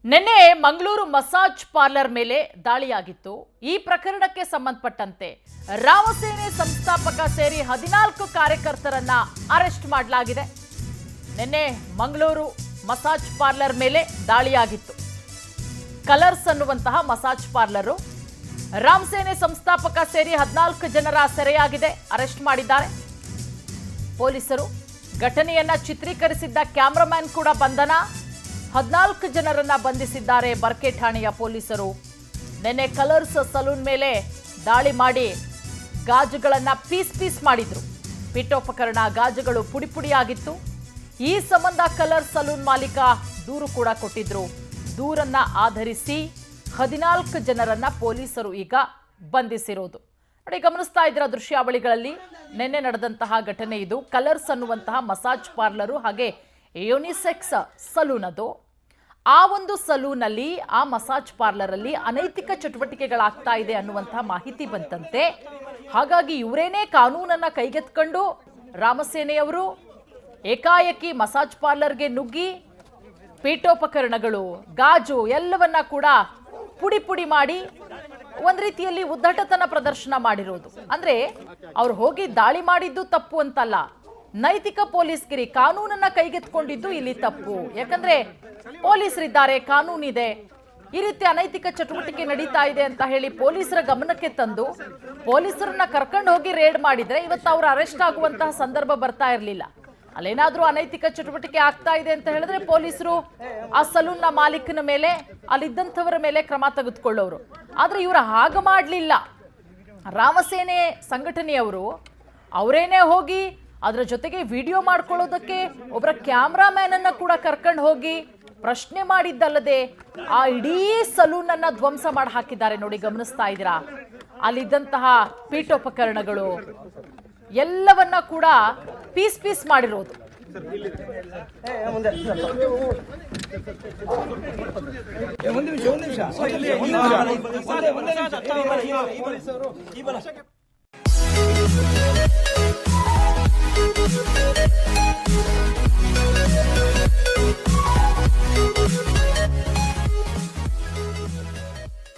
ನಿನ್ನೆ Mangaluru massage parlour ಮೇಲೆ ದಾಳಿಯಾಗಿತ್ತು। ಈ ಪ್ರಕರಣಕ್ಕೆ ಸಂಬಂಧಪಟ್ಟಂತೆ ರಾಮಸೇನೆ ಸಂಸ್ಥಾಪಕ ಸೇರಿ 14 ಕಾರ್ಯಕರ್ತರನ್ನ ಅರೆಸ್ಟ್ ಮಾಡಲಾಗಿದೆ। ನಿನ್ನೆ ಮಂಗಳೂರು ಮಸಾಜ್ ಪಾರ್ಲರ್ ಮೇಲೆ ದಾಳಿಯಾಗಿತ್ತು। ಕಲರ್ಸ್ ಅನ್ನುವಂತಹ ಮಸಾಜ್ ಪಾರ್ಲರ್ ರಾಮಸೇನೆ ಸಂಸ್ಥಾಪಕ ಸೇರಿ 14 ಜನರ ಸೆರೆಯಾಗಿದೆ, ಅರೆಸ್ಟ್ ಮಾಡಿದ್ದಾರೆ ಪೊಲೀಸರು। ಘಟನೆಯನ್ನ ಚಿತ್ರೀಕರಿಸಿದ್ದ ಕ್ಯಾಮರಾಮನ್ ಕೂಡ ಬಂಧನ। 14 ಜನರನ್ನ ಬಂಧಿಸಿದ್ದಾರೆ ಬರ್ಕೆ ಠಾಣೆಯ ಪೊಲೀಸರು। ನಿನ್ನೆ ಕಲರ್ಸ್ ಸಲೂನ್ ಮೇಲೆ ದಾಳಿ ಮಾಡಿ ಗಾಜುಗಳನ್ನ ಪೀಸ್ ಮಾಡಿದ್ರು। ಪೀಠೋಪಕರಣ ಗಾಜುಗಳು ಪುಡಿಯಾಗಿತ್ತು। ಈ ಸಂಬಂಧ ಕಲರ್ಸ್ ಸಲೂನ್ ಮಾಲೀಕ ದೂರು ಕೂಡ ಕೊಟ್ಟಿದ್ರು। ದೂರನ್ನ ಆಧರಿಸಿ 14 ಜನರನ್ನ ಪೊಲೀಸರು ಈಗ ಬಂಧಿಸಿರೋದು ನೋಡಿ, ಗಮನಿಸ್ತಾ ಇದ್ದೀರಾ ದೃಶ್ಯಾವಳಿಗಳಲ್ಲಿ। ನಿನ್ನೆ ನಡೆದಂತಹ ಘಟನೆ ಇದು। ಕಲರ್ಸ್ ಅನ್ನುವಂತಹ ಮಸಾಜ್ ಪಾರ್ಲರು ಹಾಗೆ ಯೂನಿಸೆಕ್ಸ್ ಸಲೂನ್ ಅದು। ಆ ಒಂದು ಸಲೂನ್ ಅಲ್ಲಿ, ಆ ಮಸಾಜ್ ಪಾರ್ಲರ್ ಅಲ್ಲಿ ಅನೈತಿಕ ಚಟುವಟಿಕೆಗಳಾಗ್ತಾ ಇದೆ ಅನ್ನುವಂತಹ ಮಾಹಿತಿ ಬಂತಂತೆ। ಹಾಗಾಗಿ ಇವರೇನೇ ಕಾನೂನನ್ನ ಕೈಗೆತ್ಕೊಂಡು ರಾಮಸೇನೆಯವರು ಏಕಾಏಕಿ ಮಸಾಜ್ ಪಾರ್ಲರ್ಗೆ ನುಗ್ಗಿ ಪೀಠೋಪಕರಣಗಳು, ಗಾಜು ಎಲ್ಲವನ್ನ ಕೂಡ ಪುಡಿ ಮಾಡಿ ಒಂದ್ ರೀತಿಯಲ್ಲಿ ಉದ್ದಟತನ ಪ್ರದರ್ಶನ ಮಾಡಿರೋದು। ಅಂದ್ರೆ ಅವ್ರು ಹೋಗಿ ದಾಳಿ ಮಾಡಿದ್ದು ತಪ್ಪು ಅಂತಲ್ಲ, ನೈತಿಕ ಪೊಲೀಸ್ಗಿರಿ, ಕಾನೂನನ್ನ ಕೈಗೆತ್ಕೊಂಡಿದ್ದು ಇಲ್ಲಿ ತಪ್ಪು। ಯಾಕಂದ್ರೆ ಪೊಲೀಸರಿದ್ದಾರೆ, ಕಾನೂನಿದೆ, ಈ ರೀತಿ ಅನೈತಿಕ ಚಟುವಟಿಕೆ ನಡೀತಾ ಇದೆ ಅಂತ ಹೇಳಿ ಪೊಲೀಸರ ಗಮನಕ್ಕೆ ತಂದು ಪೊಲೀಸರನ್ನ ಕರ್ಕೊಂಡು ಹೋಗಿ ರೇಡ್ ಮಾಡಿದ್ರೆ ಇವತ್ತು ಅವ್ರು ಅರೆಸ್ಟ್ ಆಗುವಂತಹ ಸಂದರ್ಭ ಬರ್ತಾ ಇರಲಿಲ್ಲ। ಅಲ್ಲೇನಾದ್ರೂ ಅನೈತಿಕ ಚಟುವಟಿಕೆ ಆಗ್ತಾ ಇದೆ ಅಂತ ಹೇಳಿದ್ರೆ ಪೊಲೀಸರು ಆ ಸಲೂನ್ನ ಮಾಲೀಕನ ಮೇಲೆ, ಅಲ್ಲಿದ್ದಂಥವರ ಮೇಲೆ ಕ್ರಮ ತೆಗೆದುಕೊಳ್ಳೋರು। ಆದ್ರೆ ಇವರು ಹಾಗ ಮಾಡಲಿಲ್ಲ। ರಾಮಸೇನೆ ಸಂಘಟನೆಯವರು ಅವರೇನೇ ಹೋಗಿ ಅದರ ಜೊತೆಗೆ ವಿಡಿಯೋ ಮಾಡ್ಕೊಳ್ಳೋದಕ್ಕೆ ಒಬ್ಬರ ಕ್ಯಾಮ್ರಾಮ್ಯಾನ್ ಅನ್ನ ಕೂಡ ಕರ್ಕೊಂಡು ಹೋಗಿ ಪ್ರಶ್ನೆ ಮಾಡಿದ್ದಲ್ಲದೆ ಆ ಇಡೀ ಸಲೂನ್ ಅನ್ನ ಧ್ವಂಸ ಮಾಡಿ ಹಾಕಿದ್ದಾರೆ ನೋಡಿ, ಗಮನಿಸ್ತಾ ಇದ್ದೀರಾ। ಅಲ್ಲಿದ್ದಂತಹ ಪೀಠೋಪಕರಣಗಳು ಎಲ್ಲವನ್ನ ಕೂಡ ಪೀಸ್ ಮಾಡಿರೋದು। ಒಂದು ನಿಮಿಷ